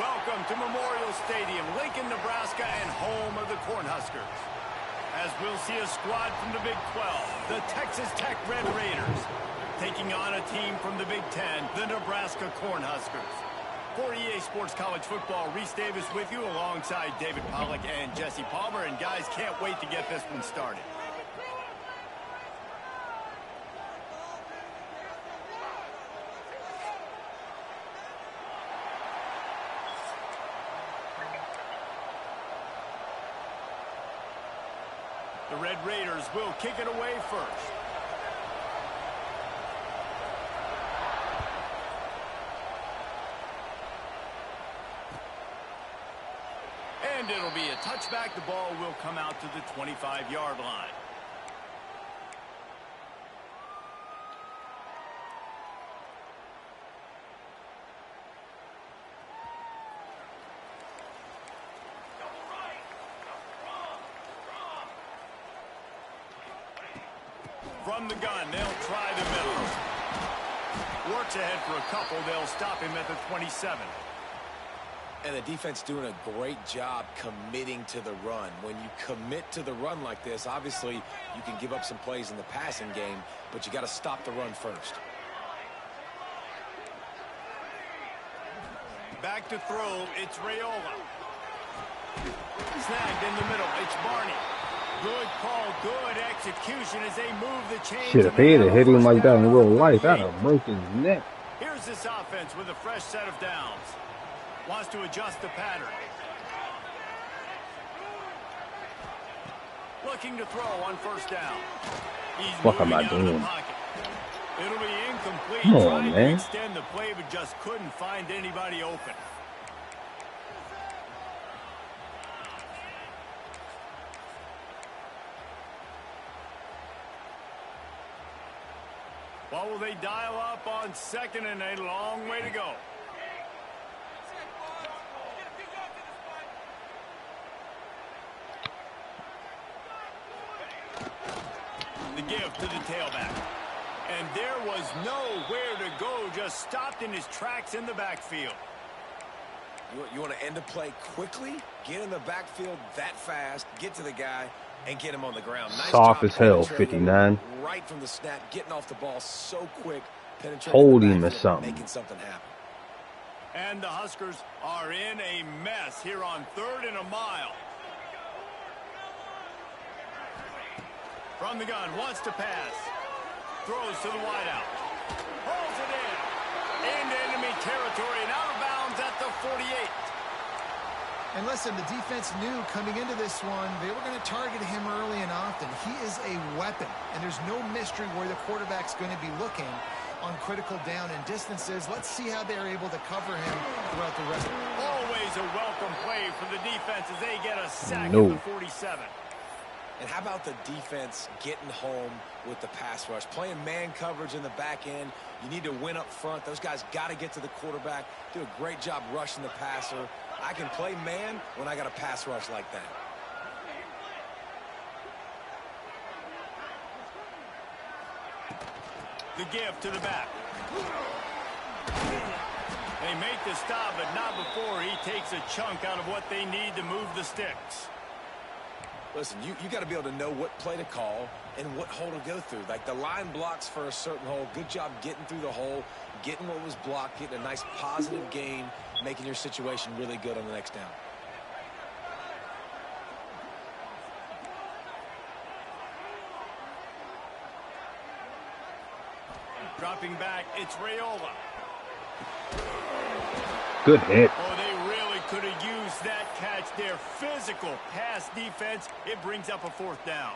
welcome to Memorial Stadium, Lincoln, Nebraska, and home of the Cornhuskers. As we'll see a squad from the Big 12, the Texas Tech Red Raiders, taking on a team from the Big 10, the Nebraska Cornhuskers. For EA Sports College Football, Reese Davis with you alongside David Pollack and Jesse Palmer. And guys, can't wait to get this one started. The Red Raiders will kick it away first. And it'll be a touchback. The ball will come out to the 25-yard line. From the gun, they'll try the middle. Works ahead for a couple. They'll stop him at the 27. And the defense doing a great job committing to the run. When you commit to the run like this, obviously you can give up some plays in the passing game, but you got to stop the run first. Back to throw, it's Raiola. Snagged in the middle, it's Barney. Good call, good execution as they move the chains. Shit, if he had hit him like that in real life, that'd have broken his neck. Here's this offense with a fresh set of downs. Wants to adjust the pattern. Looking to throw on first down. What am I doing? It'll be incomplete. Come on, Trying man. to extend the play, but just couldn't find anybody open. What will they dial up on second and a long way to go? The give to the tailback. And there was nowhere to go, just stopped in his tracks in the backfield. You want to end a play quickly, get in the backfield that fast, get to the guy, and get him on the ground. Nice Soft job as hell, penetrating 59. Right from the snap, getting off the ball so quick, penetrating Hold the him or backfield, something. making something happen. And the Huskers are in a mess here on 3rd and a mile. From the gun, wants to pass. Throws to the wideout. Pulls it in. Into enemy territory and out of bounds at the 48. And listen, the defense knew coming into this one, they were going to target him early and often. He is a weapon, and there's no mystery where the quarterback's going to be looking on critical down and distances. Let's see how they're able to cover him throughout the rest. Always a welcome play for the defense as they get a sack No. at the 47. And how about the defense getting home with the pass rush? Playing man coverage in the back end. You need to win up front. Those guys got to get to the quarterback. Do a great job rushing the passer. I can play man when I got a pass rush like that. The give to the back. They make the stop, but not before he takes a chunk out of what they need to move the sticks. Listen, you got to be able to know what play to call and what hole to go through. Like the line blocks for a certain hole. Good job getting through the hole, getting what was blocked, getting a nice positive gain, making your situation really good on the next down. Dropping back, it's Raiola. Good hit. Oh, they really could have used that catch there. Physical pass defense. It brings up a 4th down.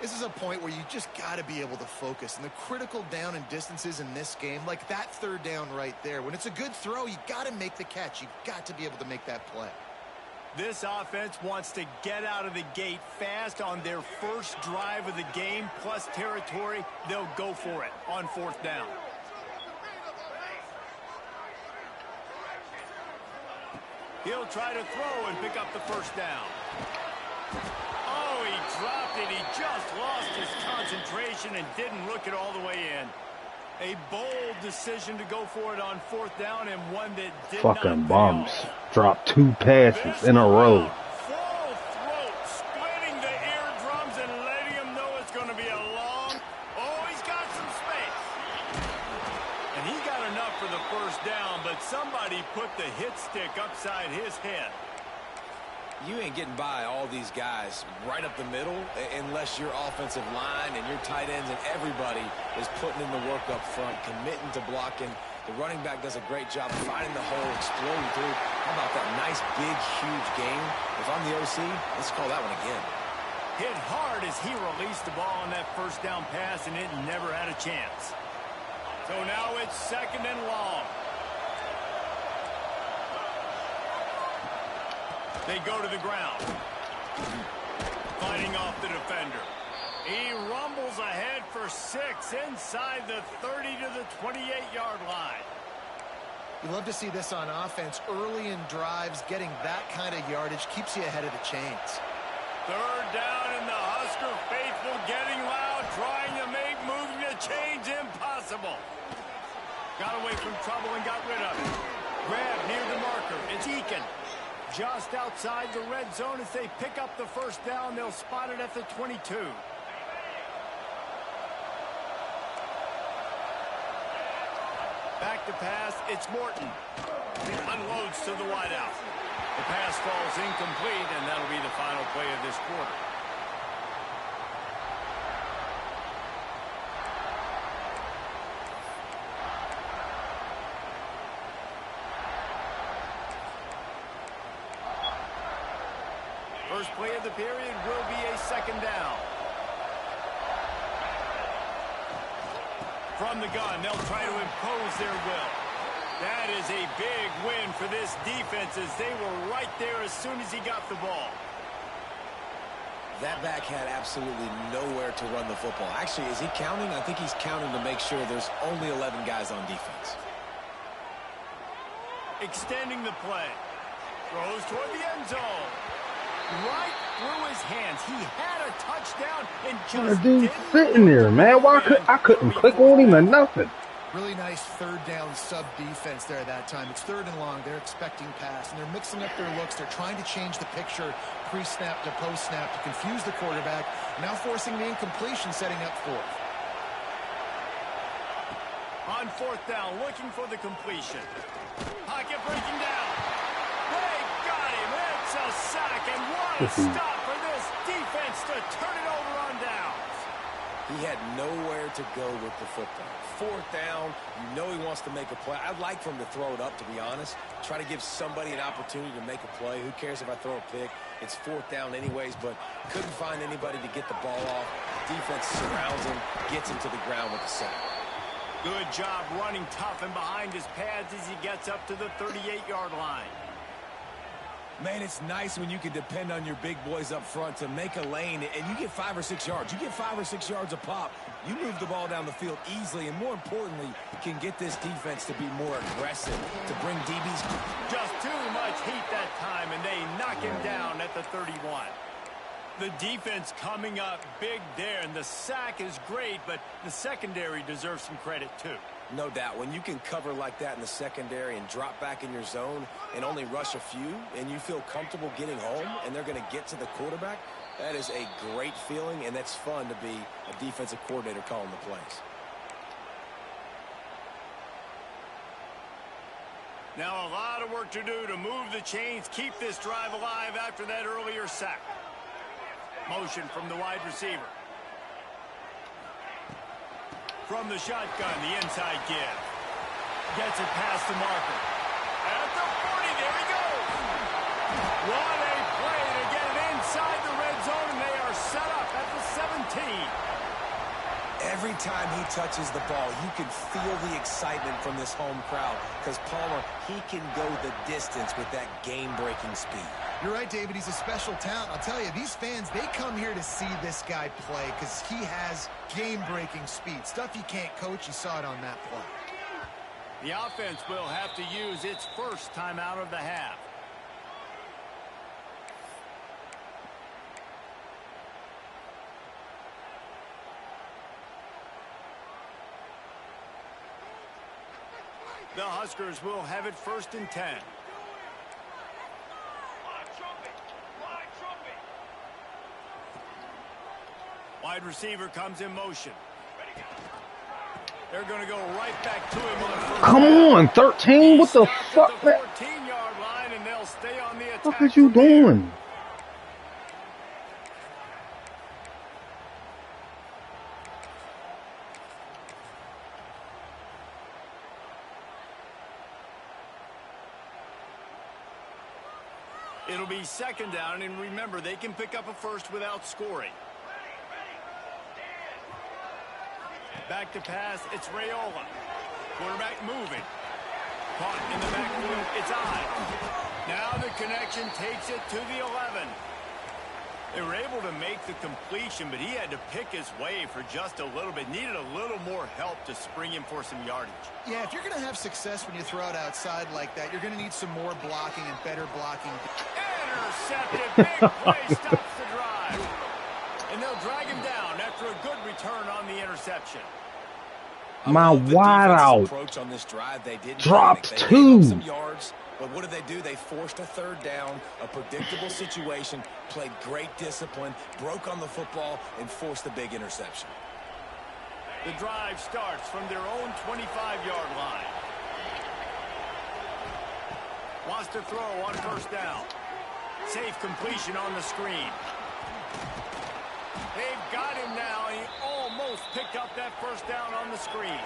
This is a point where you just got to be able to focus. And the critical down and distances in this game, like that 3rd down right there, when it's a good throw, you got to make the catch. You've got to be able to make that play. This offense wants to get out of the gate fast on their first drive of the game, plus territory. They'll go for it on 4th down. He'll try to throw and pick up the 1st down. Oh, he dropped it. He just lost his concentration and didn't look it all the way in. A bold decision to go for it on 4th down, and one that did Fucking not bums. pay off. Dropped 2 passes in a row. Full throat, splitting the eardrums and letting him know it's going to be a long... Oh, he's got some space. And he got enough for the 1st down, but somebody put the hit stick upside his head. You ain't getting by all these guys right up the middle unless your offensive line and your tight ends and everybody is putting in the work up front, committing to blocking. The running back does a great job finding the hole, exploding through. How about that nice, big, huge gain? If I'm the OC, let's call that one again. Hit hard as he released the ball on that 1st down pass, and it never had a chance. So now it's 2nd and long. They go to the ground. Fighting off the defender. He rumbles ahead for 6 inside the 30 to the 28-yard line. You love to see this on offense. Early in drives, getting that kind of yardage keeps you ahead of the chains. 3rd down, and the Husker faithful getting loud, trying to make moving the chains impossible. Got away from trouble and got rid of it. Grab near the marker. It's Eakin. Just outside the red zone as they pick up the 1st down. They'll spot it at the 22. Back to pass. It's Morton. He unloads to the wideout. The pass falls incomplete, and that'll be the final play of this quarter. First play of the period will be a 2nd down. From the gun, they'll try to impose their will. That is a big win for this defense as they were right there as soon as he got the ball. That back had absolutely nowhere to run the football. Actually, is he counting? I think he's counting to make sure there's only 11 guys on defense. Extending the play. Throws toward the end zone. Right through his hands. He had a touchdown and just Dude sitting there, man. Why I couldn't click on him or nothing. Really nice 3rd down sub defense there that time. It's 3rd and long. They're expecting pass, and they're mixing up their looks. They're trying to change the picture pre-snap to post-snap to confuse the quarterback. Now forcing the incompletion, setting up 4th. On 4th down, looking for the completion. Pocket breaking down. They got him. It's a sack, and what a stop for this defense to turn it over on downs. He had nowhere to go with the football. 4th down, you know he wants to make a play. I'd like for him to throw it up, to be honest. Try to give somebody an opportunity to make a play. Who cares if I throw a pick? It's 4th down anyways, but couldn't find anybody to get the ball off. Defense surrounds him, gets him to the ground with the sack. Good job running tough and behind his pads as he gets up to the 38-yard line. Man, it's nice when you can depend on your big boys up front to make a lane, and you get 5 or 6 yards. You get 5 or 6 yards a pop. You move the ball down the field easily, and more importantly, can get this defense to be more aggressive, to bring DBs. Just too much heat that time, and they knock him down at the 31. The defense coming up big there, and the sack is great, but the secondary deserves some credit too. No doubt. When you can cover like that in the secondary and drop back in your zone and only rush a few, and you feel comfortable getting home, and they're going to get to the quarterback, that is a great feeling, and that's fun to be a defensive coordinator calling the plays. Now a lot of work to do to move the chains, keep this drive alive after that earlier sack. Motion from the wide receiver. From the shotgun, the inside give. Gets it past the marker. At the 40, there he goes. What a play to get it inside the red zone, and they are set up at the 17. Every time he touches the ball, you can feel the excitement from this home crowd because Palmer, he can go the distance with that game-breaking speed. You're right, David. He's a special talent. I'll tell you, these fans, they come here to see this guy play because he has game-breaking speed. Stuff you can't coach. You saw it on that play. The offense will have to use its first timeout of the half. The Huskers will have it 1st and 10. Wide receiver comes in motion. They're going to go right back to him on first. Come on, 13. What the fuck, man? 14-yard line, and they'll stay on the attack. What is you doing? It'll be 2nd down, and remember, they can pick up a first without scoring. Back to pass, it's Raiola. Quarterback moving. Caught in the backfield, it's Ives. Now the connection takes it to the 11. They were able to make the completion, but he had to pick his way for just a little bit. Needed a little more help to spring him for some yardage. Yeah, if you're going to have success when you throw it outside like that, you're going to need some more blocking and better blocking. Intercepted. Big play stops the drive. And they'll drag him down after a good return on the interception. My wide out. Approach on this drive, they didn't Dropped they 2. Some yards, but what do? They forced a 3rd down, a predictable situation, played great discipline, broke on the football, and forced a big interception. The drive starts from their own 25-yard line. Wants to throw on 1st down. Safe completion on the screen. They've got him now. He almost picked up that 1st down on the screen.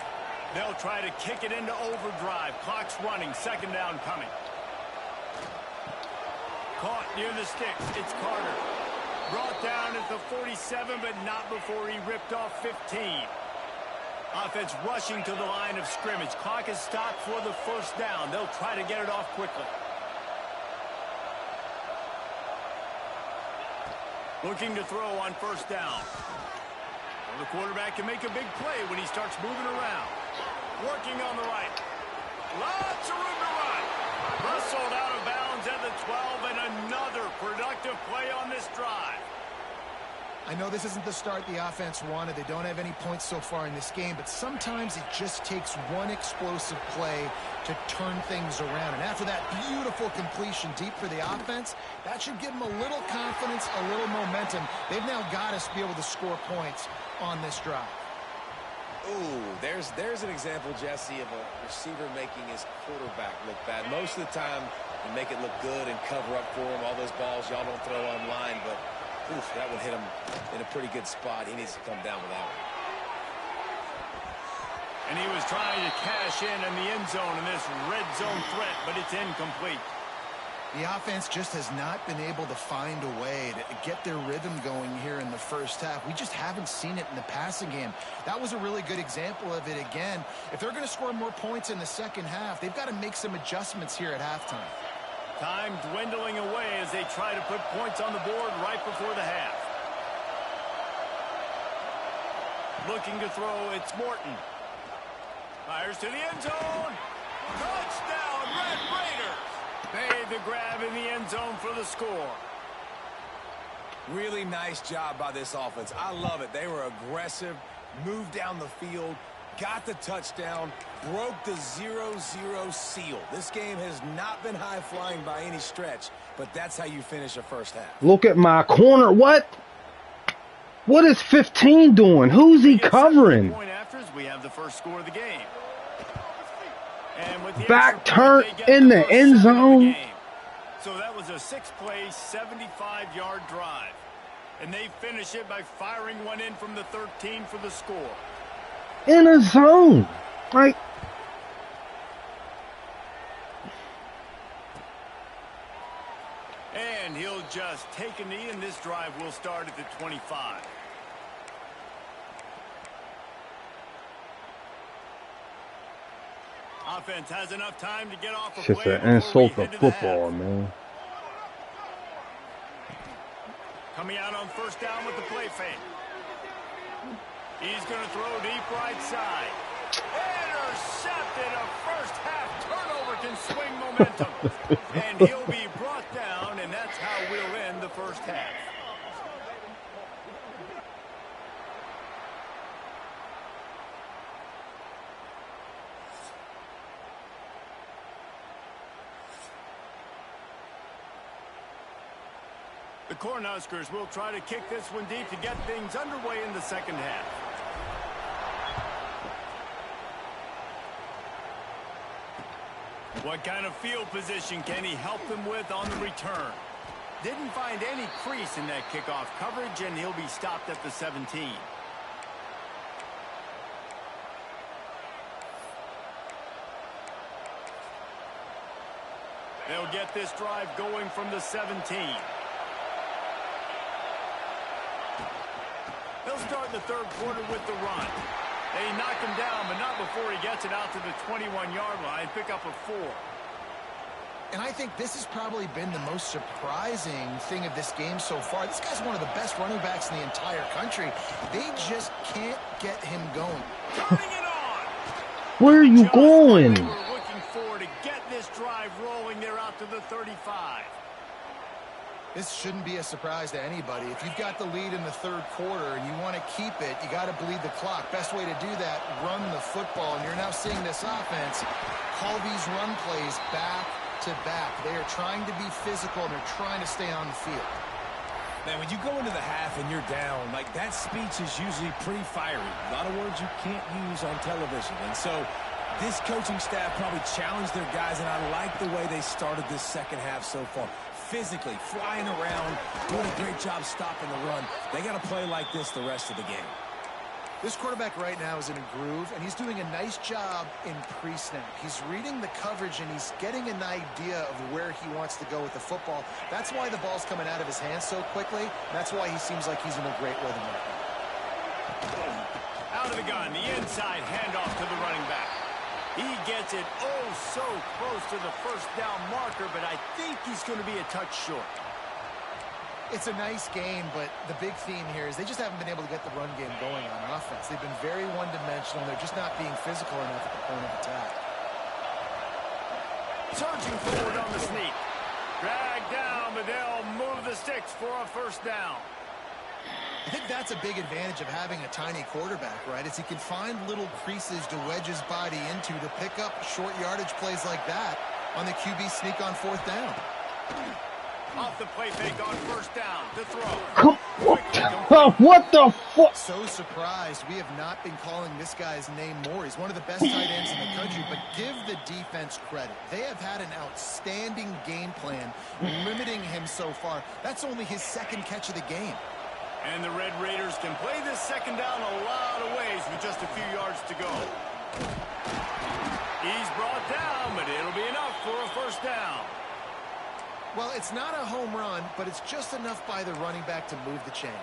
They'll try to kick it into overdrive. Clock's running. 2nd down coming. Caught near the sticks. It's Carter. Brought down at the 47, but not before he ripped off 15. Offense rushing to the line of scrimmage. Clock is stopped for the 1st down. They'll try to get it off quickly. Looking to throw on 1st down. Well, the quarterback can make a big play when he starts moving around. Working on the right. Lots of room to run. Rustled out of bounds at the 12, and another productive play on this drive. I know this isn't the start the offense wanted. They don't have any points so far in this game, but sometimes it just takes one explosive play to turn things around. And after that beautiful completion deep for the offense, that should give them a little confidence, a little momentum. They've now got us to be able to score points on this drive. Ooh, there's an example, Jesse, of a receiver making his quarterback look bad. Most of the time, you make it look good and cover up for him. All those balls y'all don't throw online, but oof, that would hit him in a pretty good spot. He needs to come down with that one. And he was trying to cash in the end zone in this red zone threat, but it's incomplete. The offense just has not been able to find a way to get their rhythm going here in the 1st half. We just haven't seen it in the passing game. That was a really good example of it again. If they're going to score more points in the 2nd half, they've got to make some adjustments here at halftime. Time dwindling away as they try to put points on the board right before the half. Looking to throw, it's Morton. Fires to the end zone. Touchdown, Red Raiders. Made the grab in the end zone for the score. Really nice job by this offense. I love it. They were aggressive, moved down the field, got the touchdown, broke the 0-0 seal. This game has not been high-flying by any stretch, but that's how you finish a 1st half. Look at my corner. What? What is 15 doing? Who's he covering? Point after, we have the 1st score of the game. And with the Back turn in the end zone. So that was a 6-play, 75-yard drive. And they finish it by firing one in from the 13 for the score. In a zone. Like, and he'll just take a knee, and this drive will start at the 25. Offense has enough time to get off a it's just play an insult before to we head to the football, half. man. Coming out on 1st down with the play fake. He's going to throw deep right side. Intercepted. A 1st half turnover can swing momentum. And he'll be brought down, and that's how we'll end the 1st half. The Cornhuskers will try to kick this one deep to get things underway in the second half. What kind of field position can he help them with on the return? Didn't find any crease in that kickoff coverage, and he'll be stopped at the 17. They'll get this drive going from the 17. They'll start the third quarter with the run. They knock him down, but not before he gets it out to the 21-yard line, pick up a 4. And I think this has probably been the most surprising thing of this game so far. This guy's one of the best running backs in the entire country. They just can't get him going. Turning it on! Where are you Just going? what they were looking for to get this drive rolling. They're out to the 35. This shouldn't be a surprise to anybody. If you've got the lead in the third quarter and you want to keep it, you got to bleed the clock. Best way to do that, run the football. And you're now seeing this offense call these run plays back to back. They are trying to be physical, and they're trying to stay on the field. Man, when you go into the half and you're down, like, that speech is usually pretty fiery. A lot of words you can't use on television. And so this coaching staff probably challenged their guys, and I like the way they started this second half so far. Physically, flying around, doing a great job stopping the run. They got to play like this the rest of the game. This quarterback right now is in a groove, and he's doing a nice job in pre-snap. He's reading the coverage, and he's getting an idea of where he wants to go with the football. That's why the ball's coming out of his hands so quickly. That's why he seems like he's in a great rhythm right now. Out of the gun, the inside handoff to the running back. He gets it so close to the first down marker, but I think he's going to be a touch short. It's a nice game, but the big theme here is they just haven't been able to get the run game going on offense. They've been very one-dimensional. They're just not being physical enough at the point of attack. Surging forward on the sneak. Dragged down, but they'll move the sticks for a first down. I think that's a big advantage of having a tiny quarterback, right? Is he can find little creases to wedge his body into to pick up short yardage plays like that on the QB sneak on fourth down. Off the play fake on first down to throw. What the fuck? So surprised we have not been calling this guy's name more. He's one of the best tight ends in the country, but give the defense credit. They have had an outstanding game plan limiting him so far. That's only his second catch of the game. And the Red Raiders can play this second down a lot of ways with just a few yards to go. He's brought down, but it'll be enough for a first down. Well, it's not a home run, but it's just enough by the running back to move the chains.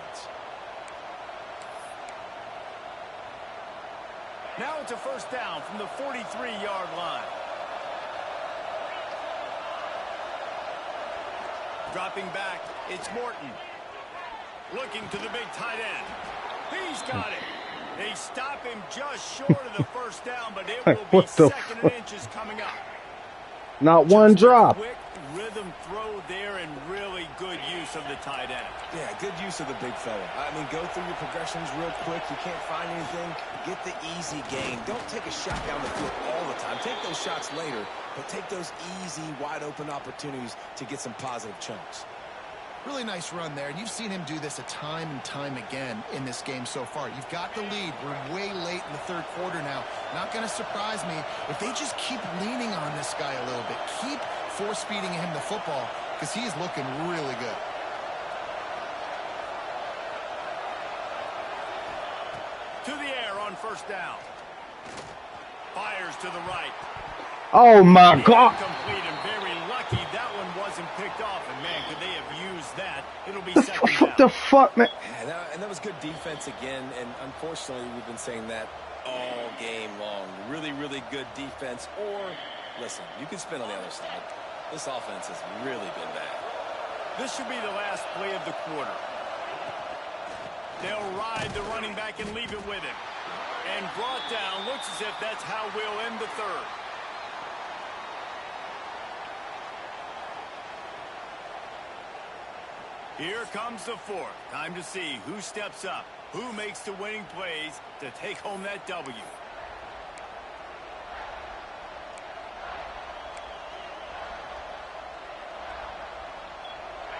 Now it's a first down from the 43-yard line. Dropping back, it's Morton. Looking to the big tight end. He's got it. They stop him just short of the first down, but it will be second and inches coming up. Not one drop. Quick rhythm throw there and really good use of the tight end. Yeah, good use of the big fella. I mean, go through your progressions real quick. You can't find anything. Get the easy gain. Don't take a shot down the field all the time. Take those shots later, but take those easy, wide-open opportunities to get some positive chunks. Really nice run there, and you've seen him do this a time and time again in this game so far. You've got the lead. We're way late in the third quarter now. Not going to surprise me if they just keep leaning on this guy a little bit. Keep force-feeding him the football because he's looking really good. To the air on first down. Fires to the right. Oh my God. Complete and very lucky that one wasn't picked off. And man, could they have used that? It'll be second down. What the fuck, man? Yeah, and that was good defense again. And unfortunately, we've been saying that all game long. Really, really good defense. Or, listen, you can spin on the other side. This offense has really been bad. This should be the last play of the quarter. They'll ride the running back and leave it with him. And brought down. Looks as if that's how we'll end the third. Here comes the fourth. Time to see who steps up, who makes the winning plays to take home that W.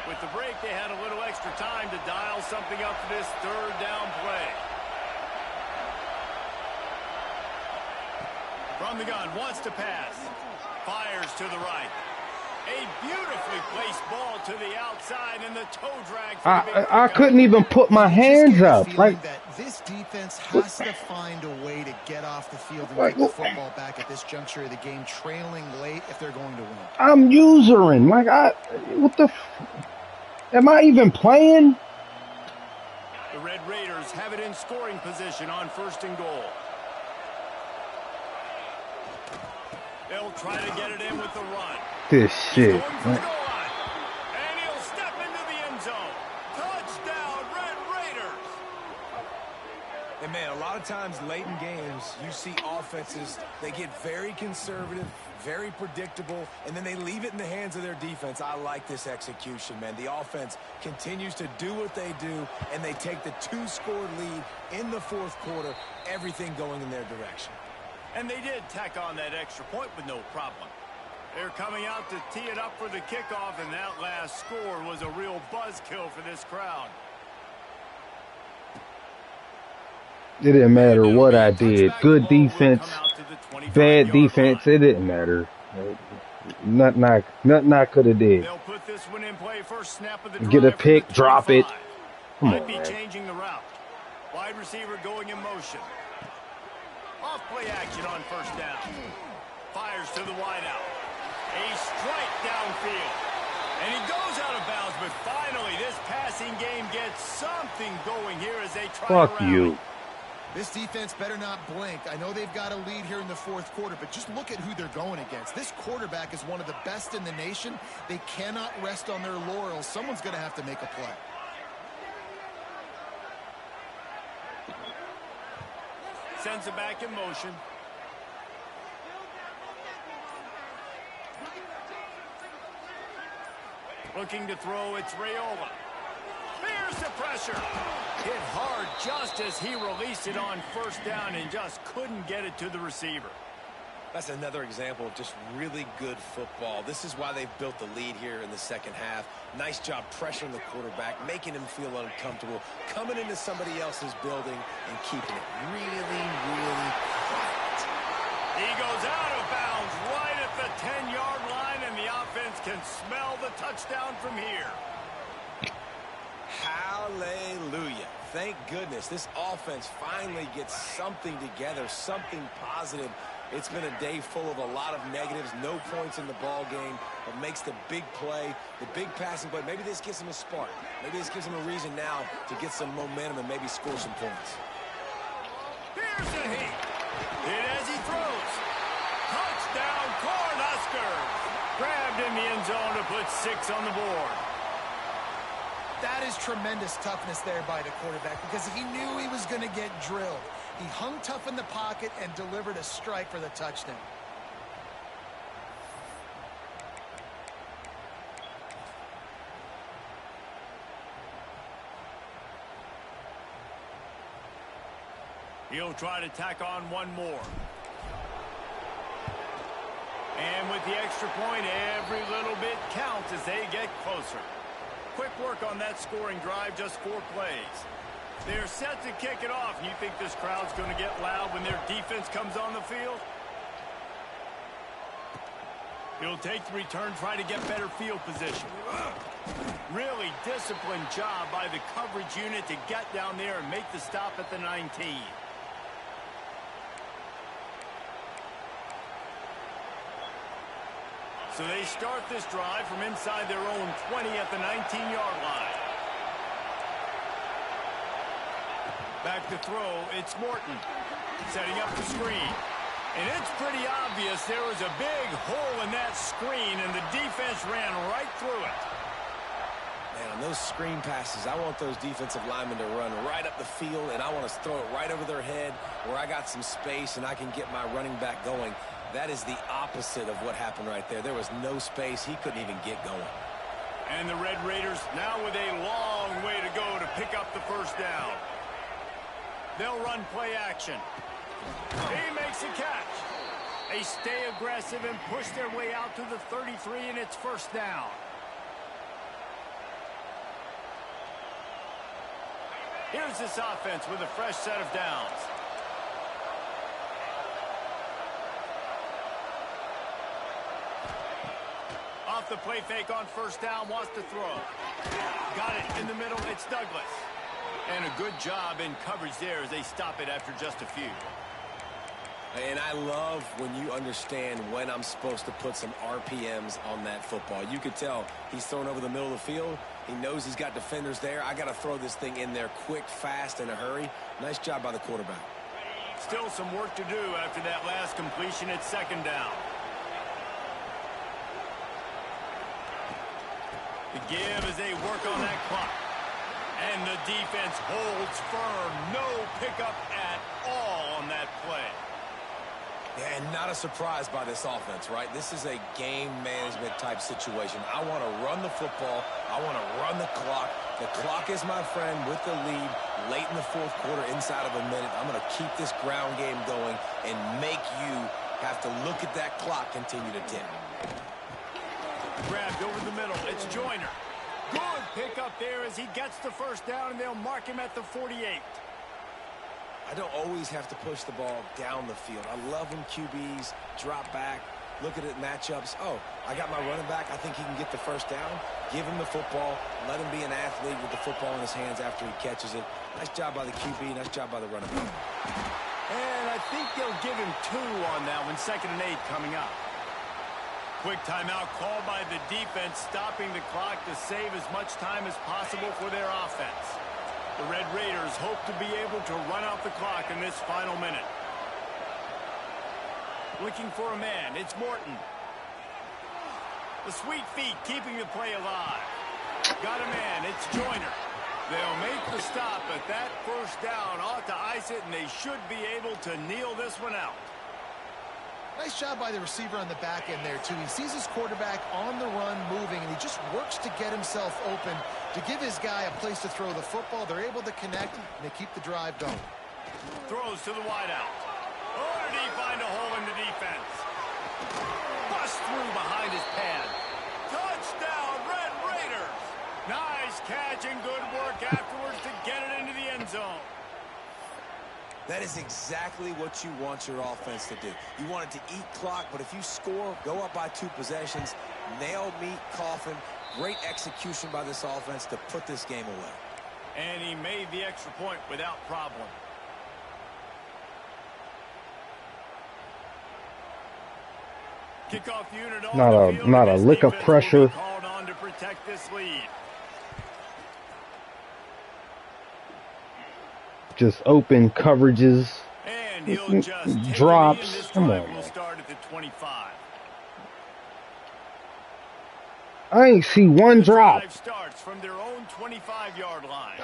With the break, they had a little extra time to dial something up for this third down play. From the gun, wants to pass. Fires to the right. A beautifully placed ball to the outside, and the toe drag. I couldn't even put my hands up. Like that this defense has to find a way to get off the field and get the football back at this juncture of the game, trailing late if they're going to win. I'm usering. Like am I even playing? The Red Raiders have it in scoring position on 1st and goal. They'll try to get it in with the run. This shit. And he'll step into the end zone. Touchdown, Red Raiders. And man, a lot of times late in games, you see offenses, they get very conservative, very predictable, and then they leave it in the hands of their defense. I like this execution, man. The offense continues to do what they do, and they take the 2-score lead in the 4th quarter, everything going in their direction. And they did tack on that extra point with no problem. They're coming out to tee it up for the kickoff, and that last score was a real buzzkill for this crowd. It didn't matter what I did. Good defense, bad defense, it didn't matter. Nothing I could have did. They'll put this one in play first snap of the Get a pick, drop it. Come Might on, be man. changing the route. Wide receiver going in motion. Off play action on 1st down. Fires to the wideout. A strike downfield. And he goes out of bounds, but finally this passing game gets something going here as they try Fuck to rally. you. This defense better not blink. I know they've got a lead here in the 4th quarter, but just look at who they're going against. This quarterback is one of the best in the nation. They cannot rest on their laurels. Someone's going to have to make a play. Sends it back in motion. Looking to throw, it's Raiola. Fears the pressure. Hit hard just as he released it on 1st down and just couldn't get it to the receiver. That's another example of just really good football. This is why they've built the lead here in the 2nd half. Nice job pressuring the quarterback, making him feel uncomfortable, coming into somebody else's building and keeping it really, really quiet. He goes out of bounds right at the 10-yard line, and the offense can smell the touchdown from here. Hallelujah. Thank goodness this offense finally gets something together, something positive. It's been a day full of a lot of negatives, no points in the ball game, but makes the big play, the big passing play. Maybe this gives them a spark. Maybe this gives them a reason now to get some momentum and maybe score some points. Here's the heat. Hit as he throws. Touchdown, Cornhuskers. Grabbed in the end zone to put 6 on the board. That is tremendous toughness there by the quarterback because he knew he was going to get drilled. He hung tough in the pocket and delivered a strike for the touchdown. He'll try to tack on one more. And with the extra point, every little bit counts as they get closer. Quick work on that scoring drive, just 4 plays. They're set to kick it off. You think this crowd's going to get loud when their defense comes on the field? He'll take the return, try to get better field position. Really disciplined job by the coverage unit to get down there and make the stop at the 19. So they start this drive from inside their own 20 at the 19-yard line. Back to throw, it's Morton. Setting up the screen. And it's pretty obvious there was a big hole in that screen, and the defense ran right through it. Man, on those screen passes, I want those defensive linemen to run right up the field, and I want to throw it right over their head where I got some space and I can get my running back going. That is the opposite of what happened right there. There was no space. He couldn't even get going. And the Red Raiders now with a long way to go to pick up the first down. They'll run play action. He makes a catch. They stay aggressive and push their way out to the 33, and it's first down. Here's this offense with a fresh set of downs. Off the play fake on first down, wants to throw. Got it in the middle, it's Douglas. And a good job in coverage there as they stop it after just a few. And I love when you understand when I'm supposed to put some RPMs on that football. You could tell he's thrown over the middle of the field. He knows he's got defenders there. I got to throw this thing in there quick, fast, in a hurry. Nice job by the quarterback. Still some work to do after that last completion at second down. The give as they work on that clock. And the defense holds firm. No pickup at all on that play. Yeah, and not a surprise by this offense, right? This is a game management type situation. I want to run the football. I want to run the clock. The clock is my friend with the lead late in the fourth quarter, inside of a minute. I'm going to keep this ground game going and make you have to look at that clock continue to tick. Grabbed over the middle. It's Joyner. Good pickup there as he gets the first down, and they'll mark him at the 48. I don't always have to push the ball down the field. I love when QBs drop back, look at it matchups. Oh, I got my running back. I think he can get the first down. Give him the football. Let him be an athlete with the football in his hands after he catches it. Nice job by the QB. Nice job by the running back. And I think they'll give him 2 on that one. 2nd and 8 coming up. Quick timeout called by the defense, stopping the clock to save as much time as possible for their offense. The Red Raiders hope to be able to run out the clock in this final minute. Looking for a man, it's Morton. The sweet feet keeping the play alive. Got a man, it's Joyner. They'll make the stop, but that first down ought to ice it, and they should be able to kneel this one out. Nice job by the receiver on the back end there, too. He sees his quarterback on the run moving, and he just works to get himself open to give his guy a place to throw the football. They're able to connect, and they keep the drive going. Throws to the wideout. Oh, did he find a hole in the defense? Bust through behind his pad. Touchdown, Red Raiders! Nice catch and good work afterwards to get it into the end zone. That is exactly what you want your offense to do. You want it to eat clock, but if you score, go up by 2 possessions, nail meat coffin, great execution by this offense to put this game away. And he made the extra point without problem. Kickoff unit on not a lick of pressure. Called on to protect this lead. Just open coverages, And he'll just drops. Come on, will man. start at the 25. I ain't see one drop. Drive starts from their own 25-yard line.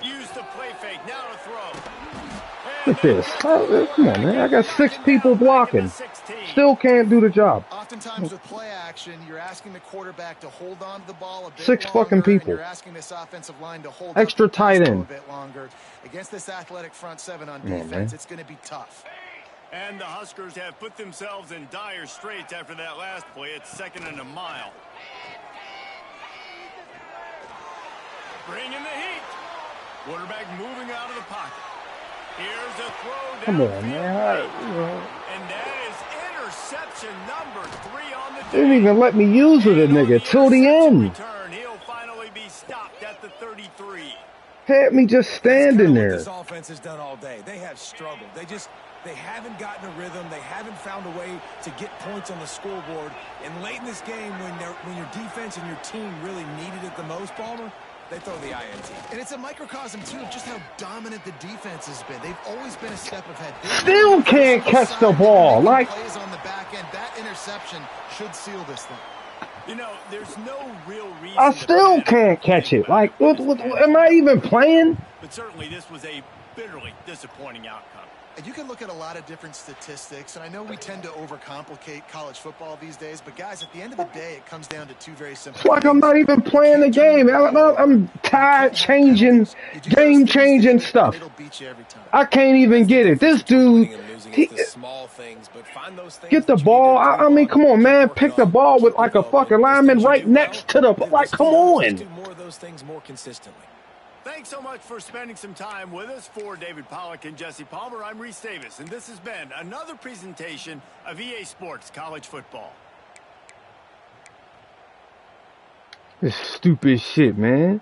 Use the play fake, now to throw. Look at this. Come on, man. I got 6 people blocking. Still can't do the job. Oftentimes with play action, you're asking the quarterback to hold on to the ball a bit 6 longer, fucking and people. you're asking this offensive line to hold Extra up the pass tight ball end. a bit longer. Against this athletic front 7 on Come on, defense, man. it's going to be tough. And the Huskers have put themselves in dire straits after that last play. It's 2nd and a mile. Bring in the heat. Quarterback moving out of the pocket. Here's a throw Come down on, field man. right. And that is interception number 3 on the day. They didn't even let me use it, a nigga, till the end. Return, he'll finally be stopped at the 33. Had me just standing What there. this offense has done all day. They have struggled. They haven't gotten a rhythm. They haven't found a way to get points on the scoreboard. And late in this game, when your defense and your team really needed it the most, Palmer, they throw the INT. And it's a microcosm, too, of just how dominant the defense has been. They've always been a step ahead. Still can't catch the ball. Like, plays on the back end. That interception should seal this thing. You know, there's no real reason. I still can't catch it. Like, what, am I even playing? But certainly this was a bitterly disappointing outcome. And you can look at a lot of different statistics, and I know we tend to overcomplicate college football these days, but guys, at the end of the day, it comes down to two very It's simple like I'm things. not even You playing the can't turn the game. ball over, I'm and you tired can't have changing, penalties. You do those game things, changing David, and stuff. it'll beat you every time. I can't even That's the get it. difference This between dude, winning and losing. It's he the small things, but find those things get the that you need to ball. I improve mean, on, come on, keep man. working Pick the on it, ball with keep like a developing. fucking Those lineman things you right do well, next to the. Like, this is come who knows. Just on. do more of those things more consistently. Thanks so much for spending some time with us. For David Pollack and Jesse Palmer, I'm Reese Davis, and this has been another presentation of EA Sports College Football. This stupid shit, man.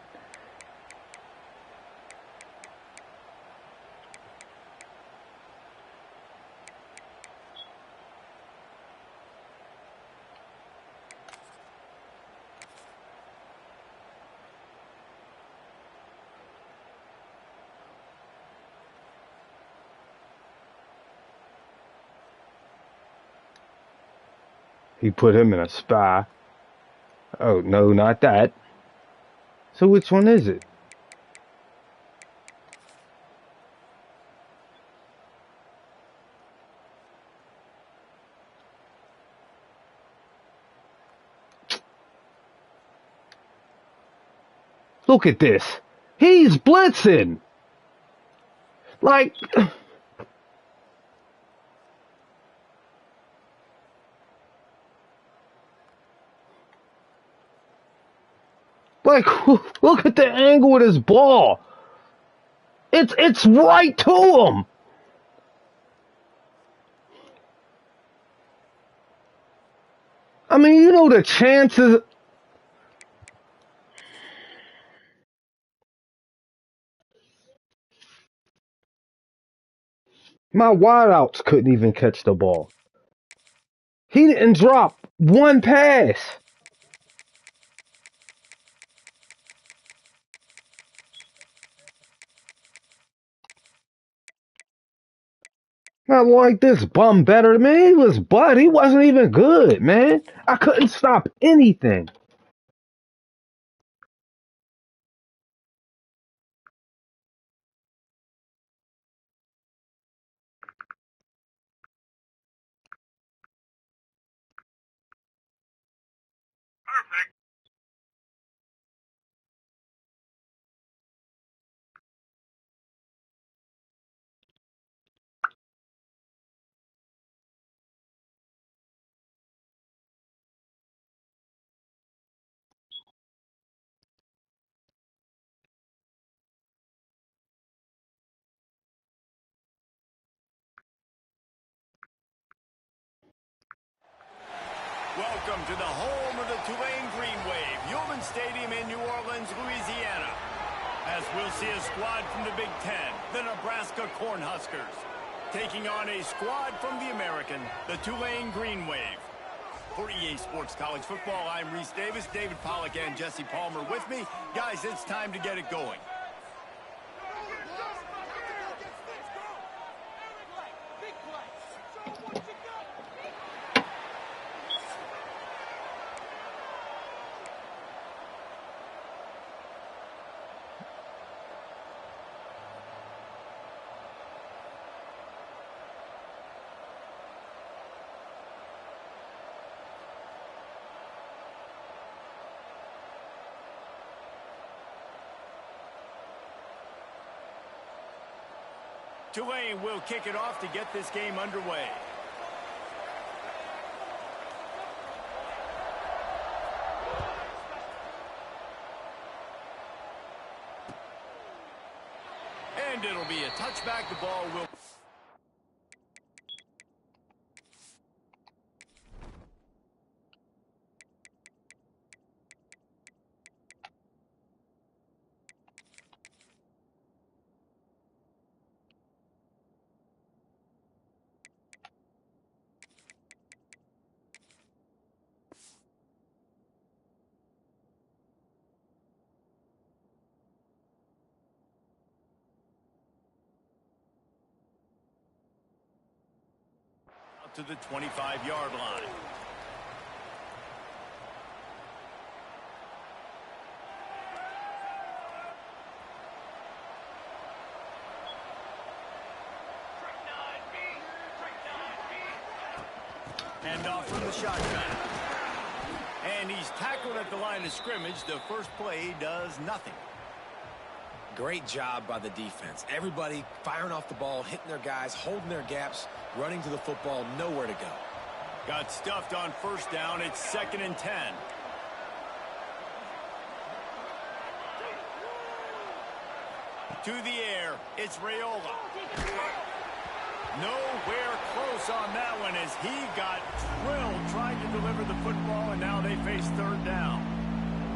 He put him in a spy. Oh, no, not that. So which one is it? Look at this. He's blitzing. Like, like, look at the angle of this ball. It's right to him. I mean, you know the chances. My wideouts couldn't even catch the ball. He didn't drop one pass. Not like this bum better than me. He was Bud. He wasn't even good, man. I couldn't stop anything. Welcome to the home of the Tulane Green Wave, Yulman Stadium in New Orleans, Louisiana. As we'll see a squad from the Big Ten, the Nebraska Cornhuskers, taking on a squad from the American, the Tulane Green Wave. For EA Sports College Football, I'm Reese Davis, David Pollack and Jesse Palmer with me. Guys, it's time to get it going. Tulane will kick it off to get this game underway. And it'll be a touchback. The ball will... to the 25-yard line. And off from the shotgun. And he's tackled at the line of scrimmage. The first play does nothing. Great job by the defense. Everybody firing off the ball, hitting their guys, holding their gaps, running to the football, nowhere to go. Got stuffed on first down. It's 2nd and 10. To the air, it's Raiola. Nowhere close on that one as he got drilled trying to deliver the football, and now they face 3rd down.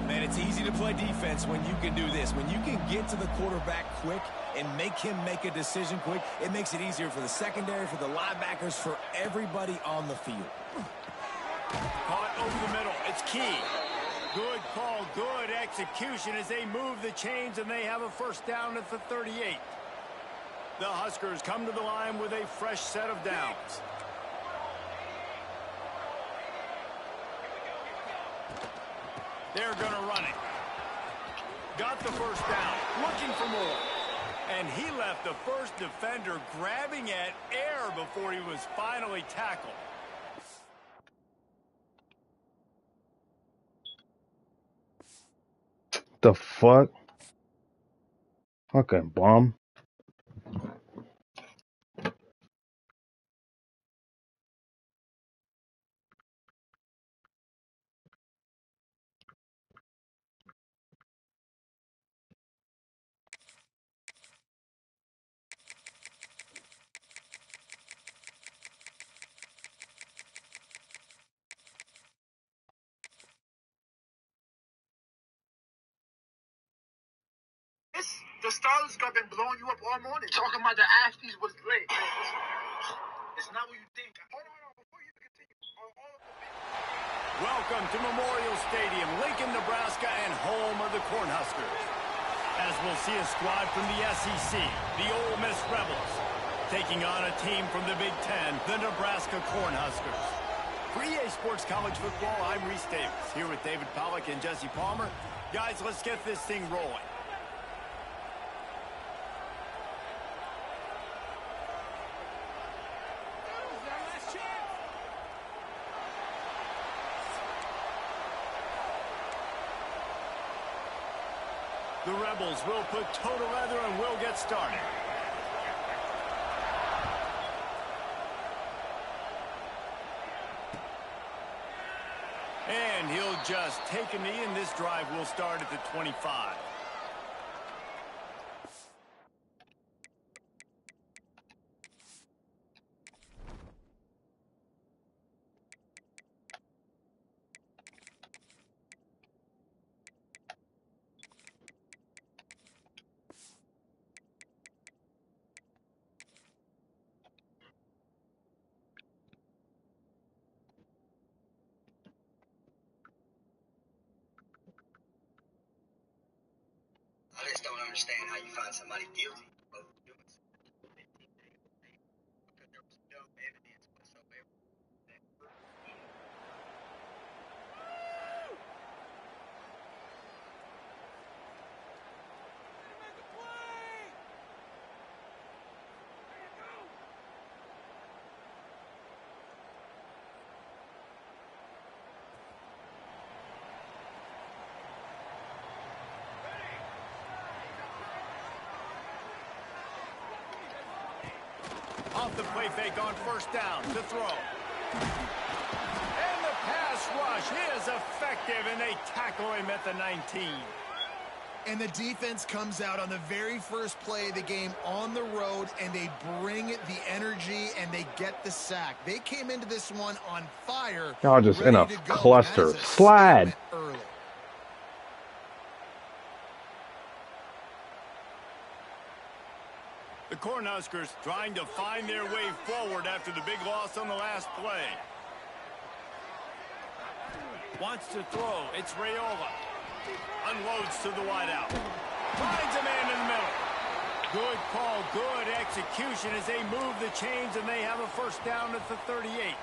Man, it's easy to play defense when you can do this. When you can get to the quarterback quick and make him make a decision quick, it makes it easier for the secondary, for the linebackers, for everybody on the field. Caught over the middle. It's Key. Good call, good execution as they move the chains, and they have a first down at the 38. The Huskers come to the line with a fresh set of downs. They're going to run it. Got the first down, looking for more. And he left the first defender grabbing at air before he was finally tackled. The fuck? Fucking bum. The Starlets got been blowing you up all morning. Talking about the Ashes was late. It's not what you think. Hold on, before you continue. Welcome to Memorial Stadium, Lincoln, Nebraska, and home of the Cornhuskers. As we'll see a squad from the SEC, the Ole Miss Rebels, taking on a team from the Big Ten, the Nebraska Cornhuskers. For EA Sports College Football, I'm Reese Davis, here with David Pollack and Jesse Palmer. Guys, let's get this thing rolling. The Rebels will put toe to leather and will get started. And he'll just take a knee, and this drive will start at the 25. I just don't understand how you find somebody guilty of doing something. Because there was no evidence whatsoever. Off the play fake on first down to throw. And the pass rush is effective, and they tackle him at the 19. And the defense comes out on the very first play of the game on the road, and they bring the energy, and they get the sack. They came into this one on fire. Y'all just in a cluster. Slide. Early. The Cornhuskers trying to find their way forward after the big loss on the last play. Wants to throw. It's Raiola. Unloads to the wideout. Finds a man in the middle. Good call, good execution as they move the chains, and they have a first down at the 38.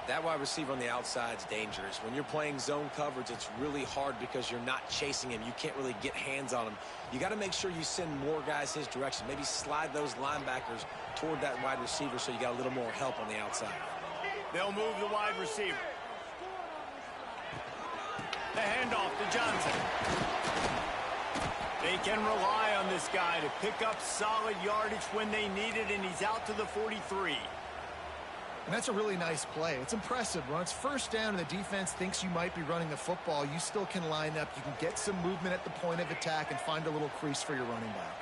That wide receiver on the outside is dangerous. When you're playing zone coverage, it's really hard because you're not chasing him. You can't really get hands on him. You got to make sure you send more guys his direction. Maybe slide those linebackers toward that wide receiver so you got a little more help on the outside. They'll move the wide receiver. The handoff to Johnson. They can rely on this guy to pick up solid yardage when they need it, and he's out to the 43. And that's a really nice play. It's impressive. When it's first down and the defense thinks you might be running the football, you still can line up. You can get some movement at the point of attack and find a little crease for your running back.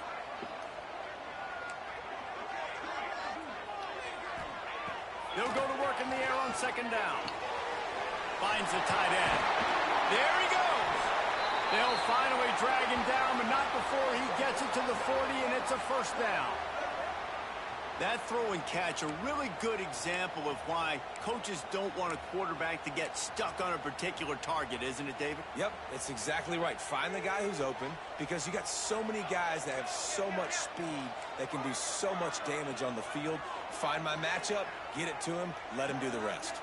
They'll go to work in the air on second down. Finds the tight end. There he goes. They'll finally drag him down, but not before he gets it to the 40, and it's a first down. That throw and catch, a really good example of why coaches don't want a quarterback to get stuck on a particular target, isn't it, David? Yep, it's exactly right. Find the guy who's open, because you got so many guys that have so much speed that can do so much damage on the field. Find my matchup, get it to him, let him do the rest.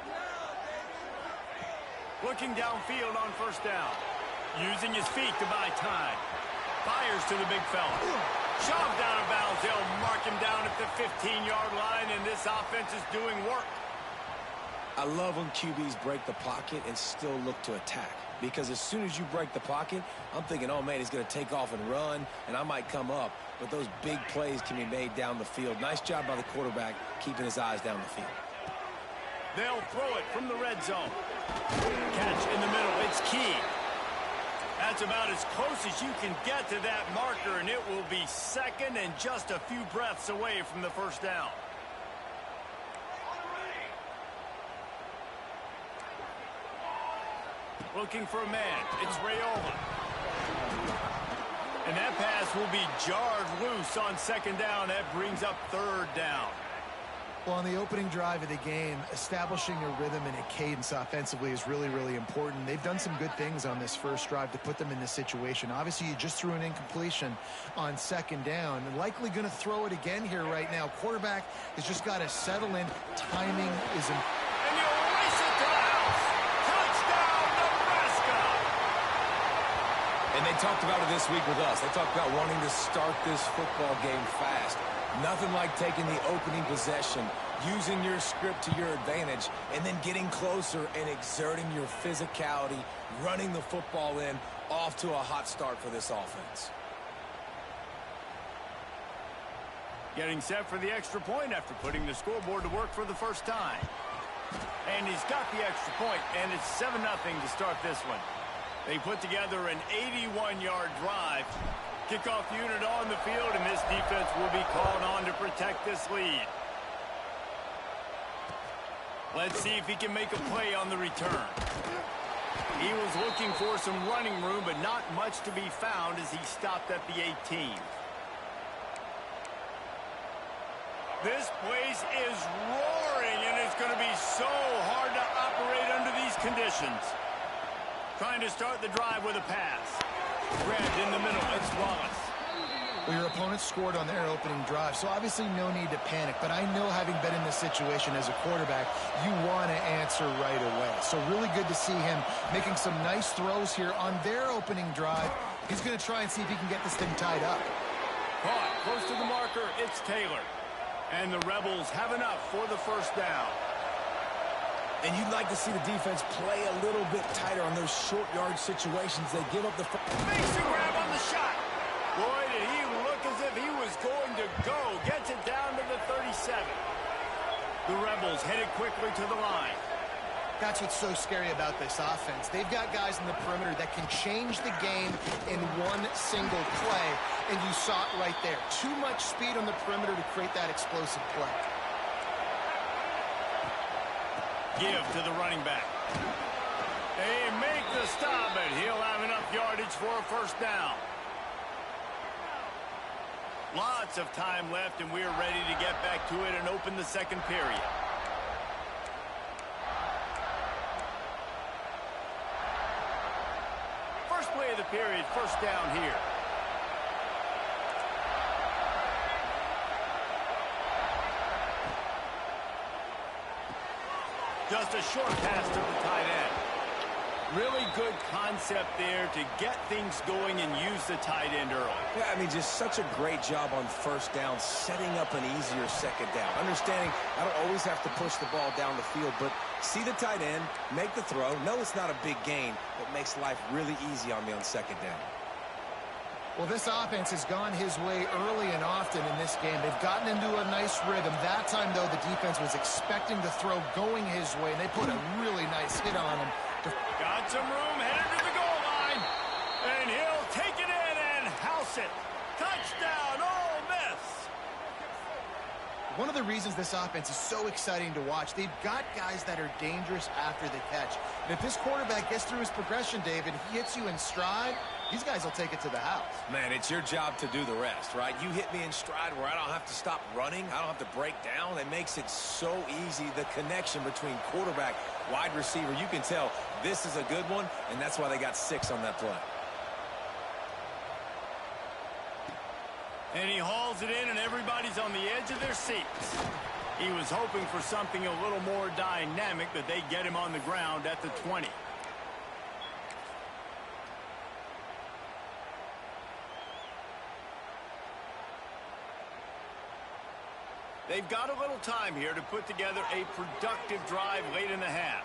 Looking downfield on first down. Using his feet to buy time. Fires to the big fella. Shoved out of bounds. They'll mark him down at the 15-yard line, and this offense is doing work. I love when QBs break the pocket and still look to attack. Because as soon as you break the pocket, I'm thinking, oh, man, he's going to take off and run, and I might come up. But those big plays can be made down the field. Nice job by the quarterback keeping his eyes down the field. They'll throw it from the red zone. Catch in the middle. It's key. That's about as close as you can get to that marker, and it will be second and just a few breaths away from the first down. Looking for a man. It's Raiola. And that pass will be jarred loose on second down. That brings up third down. Well, on the opening drive of the game, establishing a rhythm and a cadence offensively is really, really important. They've done some good things on this first drive to put them in this situation. Obviously, you just threw an incompletion on second down. And likely going to throw it again here right now. Quarterback has just got to settle in. Timing is important. And you'll race it to the house. Touchdown, Nebraska! And they talked about it this week with us. They talked about wanting to start this football game fast. Nothing like taking the opening possession, using your script to your advantage, and then getting closer and exerting your physicality, running the football in, off to a hot start for this offense. Getting set for the extra point after putting the scoreboard to work for the first time. And he's got the extra point, and it's 7-0 to start this one. They put together an 81-yard drive. Kickoff unit on the field, and this defense will be called on to protect this lead. Let's see if he can make a play on the return. He was looking for some running room, but not much to be found as he stopped at the 18. This place is roaring, and it's going to be so hard to operate under these conditions. Trying to start the drive with a pass. Grabbed in the middle. It's Wallace. Well, your opponent scored on their opening drive, so obviously no need to panic. But I know, having been in this situation as a quarterback, you want to answer right away. So really good to see him making some nice throws here on their opening drive. He's going to try and see if he can get this thing tied up. Caught close to the marker. It's Taylor. And the Rebels have enough for the first down. And you'd like to see the defense play a little bit tighter on those short yard situations. They give up the... Makes a grab on the shot. Boy, did he look as if he was going to go. Gets it down to the 37. The Rebels headed quickly to the line. That's what's so scary about this offense. They've got guys in the perimeter that can change the game in one single play, and you saw it right there. Too much speed on the perimeter to create that explosive play. Give to the running back. They make the stop, but he'll have enough yardage for a first down. Lots of time left, and we're ready to get back to it and open the second period. First play of the period, first down here. Just a short pass to the tight end. Really good concept there to get things going and use the tight end early. Yeah, I mean, just such a great job on first down, setting up an easier second down. Understanding I don't always have to push the ball down the field, but see the tight end, make the throw. No, it's not a big gain, but makes life really easy on me on second down. Well, this offense has gone his way early and often in this game. They've gotten into a nice rhythm. That time, though, the defense was expecting the throw going his way, and they put a really nice hit on him. Got some room, headed to the goal line. And he'll take it in and house it. Touchdown, Ole Miss. One of the reasons this offense is so exciting to watch, they've got guys that are dangerous after the catch. And if this quarterback gets through his progression, David, he hits you in stride, these guys will take it to the house. Man, it's your job to do the rest, right? You hit me in stride where I don't have to stop running. I don't have to break down. It makes it so easy, the connection between quarterback, wide receiver. You can tell this is a good one, and that's why they got 6 on that play. And he hauls it in, and everybody's on the edge of their seats. He was hoping for something a little more dynamic, but they get him on the ground at the 20. They've got a little time here to put together a productive drive late in the half.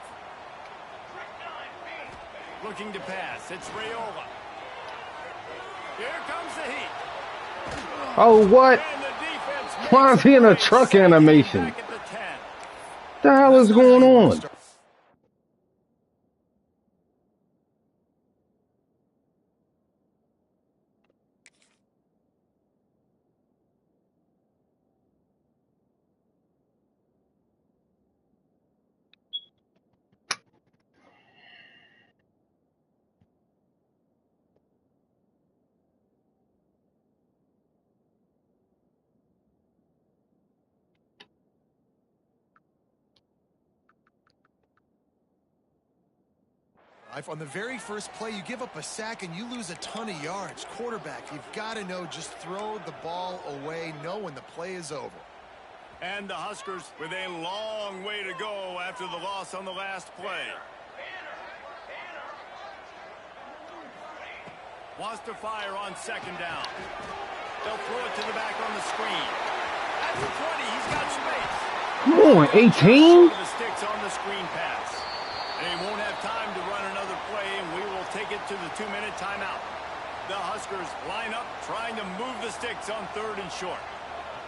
Looking to pass. It's Raiola. Here comes the heat. Oh, what? Why is he in a truck animation? What the hell is going on? On the very first play, you give up a sack and you lose a ton of yards. Quarterback, you've got to know, just throw the ball away, know when the play is over. And the Huskers with a long way to go after the loss on the last play. Wants to fire on second down. They'll throw it to the back on the screen. At the 20, he's got space. Come on, 18? The sticks on the screen pass. They won't have time to run another play, and we will take it to the 2-minute timeout. The Huskers line up, trying to move the sticks on 3rd and short.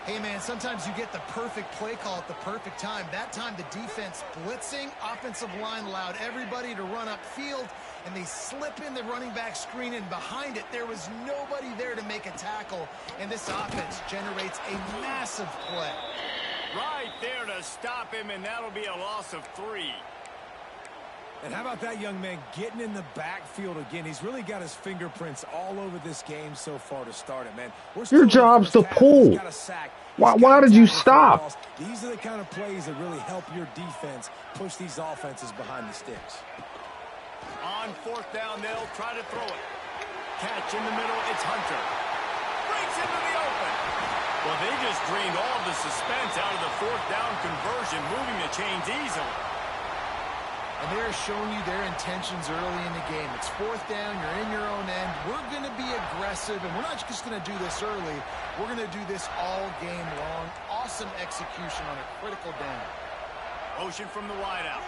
Hey, man, sometimes you get the perfect play call at the perfect time. That time, the defense blitzing, offensive line allowed everybody to run upfield, and they slip in the running back screen, and behind it, there was nobody there to make a tackle, and this offense generates a massive play. Right there to stop him, and that'll be a loss of 3. And how about that young man getting in the backfield again? He's really got his fingerprints all over this game so far to start it, man. Your job's to pull. Why did you stop? These are the kind of plays that really help your defense push these offenses behind the sticks. On 4th down, they'll try to throw it. Catch in the middle, it's Hunter. Breaks into the open. Well, they just drained all the suspense out of the 4th down conversion, moving the chains easily. And they're showing you their intentions early in the game. It's 4th down, you're in your own end. We're going to be aggressive, and we're not just going to do this early. We're going to do this all game long. Awesome execution on a critical down. Motion from the wideout.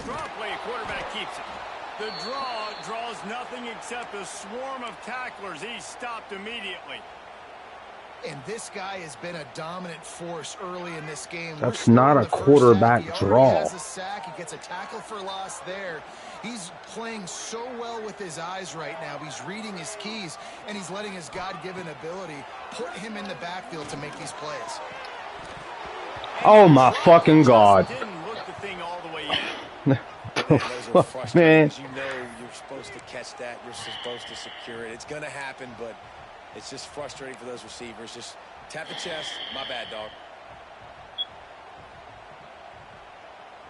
Draw play, quarterback keeps it. The draw draws nothing except a swarm of tacklers. He's stopped immediately. And this guy has been a dominant force early in this game. That's not a quarterback draw. He has a sack. He gets a tackle for loss there. He's playing so well with his eyes right now. He's reading his keys, and he's letting his God-given ability put him in the backfield to make these plays. Oh, my fucking God. Didn't look the thing all the way in. Man. You know you're supposed to catch that. You're supposed to secure it. It's going to happen, but it's just frustrating for those receivers. Just tap the chest. My bad, dog.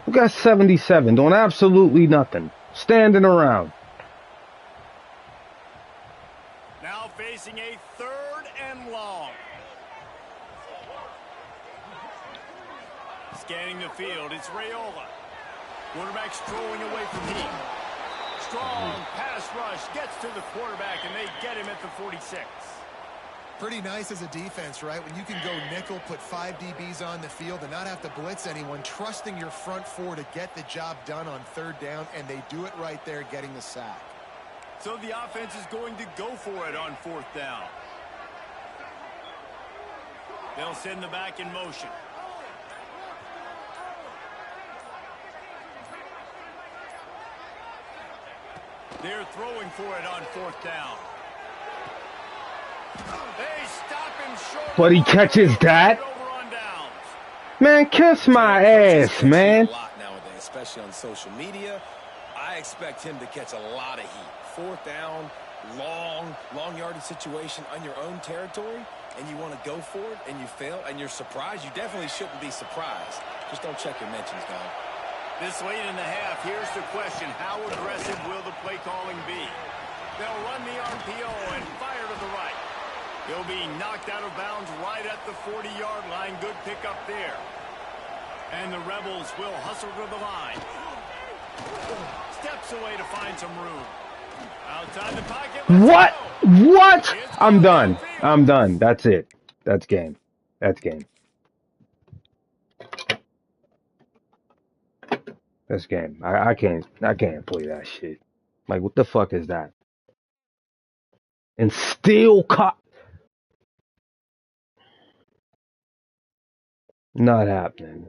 We got 77 doing absolutely nothing. Standing around. Now facing a 3rd and long. Scanning the field, it's Raiola. Quarterback strolling away from heat. Strong pass rush gets to the quarterback, and they get him at the 46. Pretty nice as a defense, right? When you can go nickel, put 5 DBs on the field and not have to blitz anyone, trusting your front four to get the job done on third down, and they do it right there, getting the sack. So the offense is going to go for it on fourth down. They'll send the back in motion. They're throwing for it on fourth down. They stop him short. But he catches that. Man, kiss my ass, man. A lot nowadays, especially on social media. I expect him to catch a lot of heat. Fourth down, long yardage situation on your own territory, and you want to go for it, and you fail, and you're surprised. You definitely shouldn't be surprised. Just don't check your mentions, dog. This late in the half, here's the question. How aggressive will the play calling be? They'll run the RPO and fire to the right. He'll be knocked out of bounds right at the 40-yard line. Good pickup there. And the Rebels will hustle to the line. Steps away to find some room. Outside the pocket. What? What? I'm done. I'm done. That's it. That's game. That's game. That's game. I can't play that shit. Like, what the fuck is that? And still caught. Not happening.